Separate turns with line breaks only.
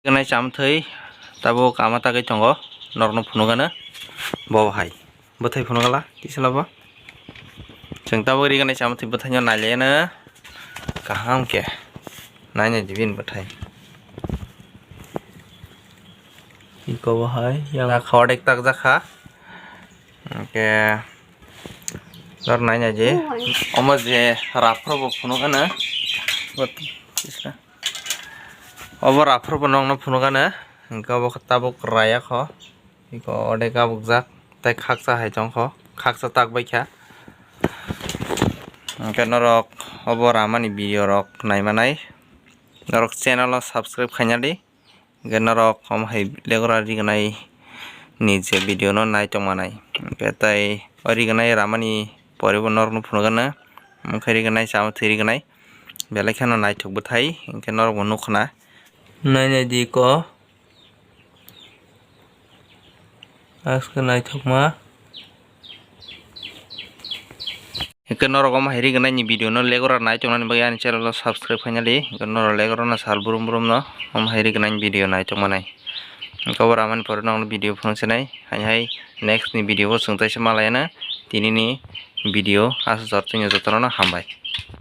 Kenai samthai tabo kama takai tongo norno phunugana bo hai bothai phunugala kisalabo jeng tabo ri ganai samthai bothai nailena kaham ke naina dibin bothai iko bo hai yang khodek tak jakha ke dor naina je omo je rafro bo phunugana bot kisna obo rafro bo nongno phunugana hingke obo tabuk raya kho iko odek abuk jak tei khaksa hai tongkho khaksa tak baikha hingke norok obo ramani video rok naimanai norok channel o subscribe khainadi hingke norok omo hai legora rignai ni je video no naitongmanai hingke tei o rignai ramani pore bo norok no phunugana wngkhe rignai samthai rignai belai kheno naithok bwthai hingke norok bo nukha nainai di ko aske naithokma hingke norok omo hai rignai ni video no legora naitongnani bagui ani channel o subscribe khainadi hingke norok legora no sal brum brum no omo hai rignai video naitongmanai hingke obo ramani pore no video phunuksinai hai next ni video o chwngtaisa malayana tini ni video asachar tini jotono no hambai।